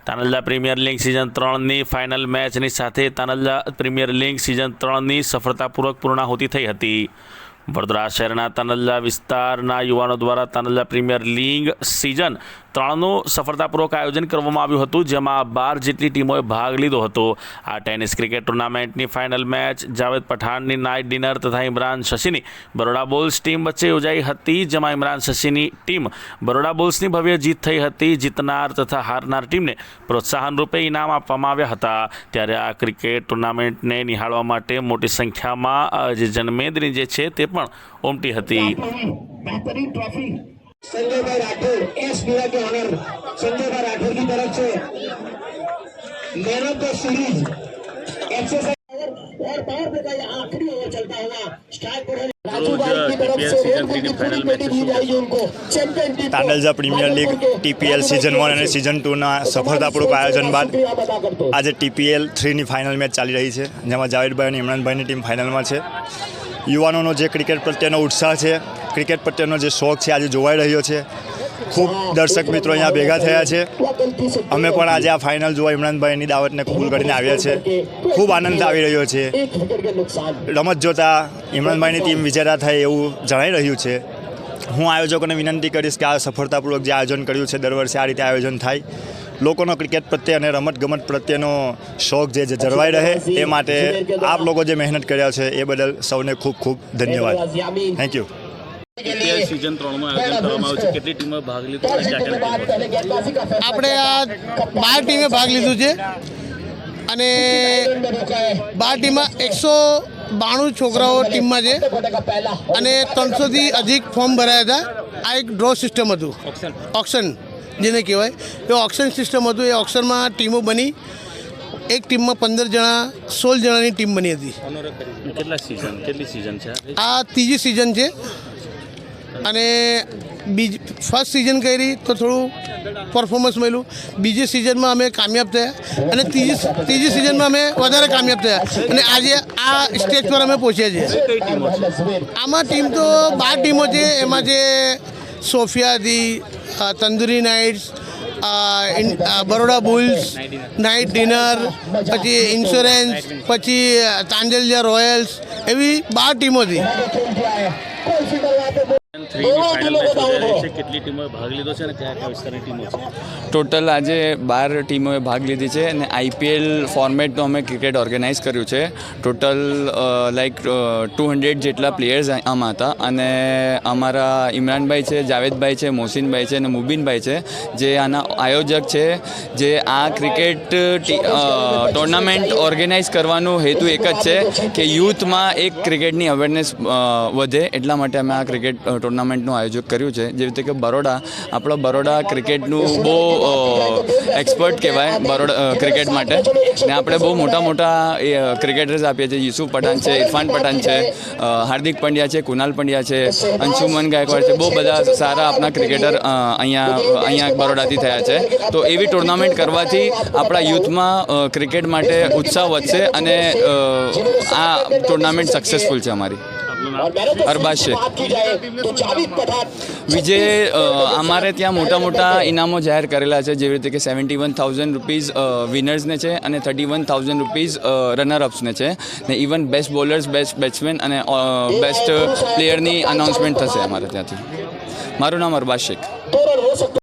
તાનલજા premier league season 3ની final મેચની સાથે તાનલજા premier league season 3ની સફળતાપૂર્વક પૂર્ણાહુતિ થઈ હતી। વડોદરા શહેરના તાનલજા વિસ્તારના યુવાનો દ્વારા તાનલજા પ્રીમિયર લીગ સિઝન 3નું સફળતાપૂર્વક આયોજન કરવામાં આવ્યું હતું, જેમાં 12 જેટલી ટીમોએ ભાગ લીધો હતો। આ ટેનિસ ક્રિકેટ ટુર્નામેન્ટની ફાઇનલ મેચ જાવેદ પઠાણની નાઇટ ડિનર તથા ઇમરાન શશીની બરોડા બુલ્સ ટીમ વચ્ચે યોજાઈ હતી, જેમાં ઇમરાન શશીની ટીમ બરોડા બુલ્સની ભવ્ય જીત થઈ હતી। જીતનાર તથા હારનાર ટીમને પ્રોત્સાહન રૂપે ઇનામ આપવામાં આવ્યા હતા। ત્યારે આ ક્રિકેટ ટુર્નામેન્ટને નિહાળવા માટે મોટી સંખ્યામાં જે જનમેદની જે છે તે પણ ઉમટી હતી। संजय भाई राठौर एस बीरा के ऑनर संजय भाई राठौर की तरफ से man of the series exercise और पावर पे का आखिरी ओवर चलता हुआ स्ट्राइक पर राजू भाई की तरफ से फाइनल मैच दी जाएगी उनको champion team Tanalja premier league TPL season 1 અને सीजन 2 ના સફળતાપૂર્વક આયોજન બાદ આજે ટીપીએલ 3 ની ફાઇનલ મેચ ચાલી રહી છે, જેમાં જાવેદભાઈ અને ઇમરાનભાઈની ટીમ ફાઇનલમાં છે। યુવાનોનો જે ક્રિકેટ પ્રત્યેનો ઉત્સાહ છે, ક્રિકેટ પ્રત્યેનો જે શોખ છે આજે જોવાઈ રહ્યો છે। ખૂબ દર્શક મિત્રો અહીંયા ભેગા થયા છે। અમે પણ આજે આ ફાઇનલ જોવા ઇમરાનભાઈની દાવતને કબૂલ કરીને આવ્યા છે। ખૂબ આનંદ આવી રહ્યો છે। રમત જોતાં ઇમરાનભાઈની ટીમ વિજેતા થાય એવું જણાઈ રહ્યું છે। હું આયોજકોને વિનંતી કરીશ કે આ સફળતાપૂર્વક જે આયોજન કર્યું છે દર વર્ષે આ રીતે આયોજન થાય, લોકોનો ક્રિકેટ પ્રત્યે અને રમતગમત પ્રત્યેનો શોખ જે જળવાઈ રહે એ માટે આપ લોકો જે મહેનત કર્યા છે એ બદલ સૌને ખૂબ ખૂબ ધન્યવાદ। Thank you. સિઝન 3નું આયોજન કરવામાં આવ્યું છે, કેટલી ટીમો ભાગ લીધો અને આપણે આ 12 ટીમે ભાગ લીધું છે અને 12 ટીમમાં 192 છોકરાઓ ટીમમાં છે અને 300થી અધિક ફોર્મ ભરાયા હતા। આ એક ડ્રો સિસ્ટમ હતું, ઓક્શન જેને કહેવાય, એ ઓક્શન સિસ્ટમ હતું। એ ઓક્શનમાં ટીમો બની, એક ટીમમાં 15 જણા 16 જણાની ટીમ બની હતી। કેટલી સિઝન છે આ ત્રીજી સિઝન છે અને ફર્સ્ટ સિઝન કરી તો થોડું પરફોર્મન્સ મળ્યું, બીજી સિઝનમાં અમે કામયાબ થયા અને ત્રીજી સિઝનમાં અમે વધારે કામયાબ થયા અને આજે આ સ્ટેજ પર અમે પહોંચ્યા છીએ। આમાં ટીમ તો 12 ટીમો છે, એમાં છે સોફિયા હતી, tandoori nights, Baroda bulls, night dinner, પછી ઇન્સ્યોરન્સ, પછી તાંજલિયા રોયલ્સ, એવી 12 ટીમો હતી। કેટલી ટીમોએ ભાગ લીધો છે અને કયા કયા વિસ્તારની ટીમો છે? ટોટલ આજે 12 ટીમોએ ભાગ લીધી છે અને આઈપીએલ ફોર્મેટનું અમે ક્રિકેટ ઓર્ગેનાઇઝ કર્યું છે। ટોટલ લાઈક 200 જેટલા પ્લેયર્સ આમાં હતા અને અમારા ઇમરાનભાઈ છે, જાવેદભાઈ છે, મોહસિનભાઈ છે અને મુબીનભાઈ છે જે આના આયોજક છે, જે આ ક્રિકેટ ટુર્નામેન્ટ ઓર્ગેનાઇઝ કરવાનો હેતુ એક જ છે કે યુથમાં એક ક્રિકેટની અવેરનેસ વધે, એટલા માટે અમે આ ક્રિકેટ ટુર્નામેન્ટનું આયોજન કર્યું છે। જેવી રીતે કે બરોડા ક્રિકેટનું બહુ એક્સપર્ટ કહેવાય બરોડા ક્રિકેટ માટે, ને આપણે બહુ મોટા ક્રિકેટર્સ આપીએ છીએ। યુસુફ પઠાણ છે, ઇરફાન પઠાણ છે, હાર્દિક પંડ્યા છે, કુનાલ પંડ્યા છે, અંશુમન ગાયકવાડ છે, બહુ બધા સારા આપણા ક્રિકેટર અહીંયા બરોડાથી થયા છે। તો એવી ટુર્નામેન્ટ કરવાથી આપણા યુથમાં ક્રિકેટ માટે ઉત્સાહ વધશે અને આ ટુર્નામેન્ટ સક્સેસફુલ છે અમારી। અરબાઝ શેખ વિજય, અમારે ત્યાં મોટા ઇનામો જાહેર કરેલા છે, જેવી રીતે કે 71,000 રૂપીઝ વિનર્સને છે અને 31,000 રૂપીઝ રનરઅપ્સને છે, ને even best bowlers, best batsman અને બેસ્ટ પ્લેયરની અનાઉન્સમેન્ટ થશે અમારે ત્યાંથી। મારું નામ અરબાઝ શેખ।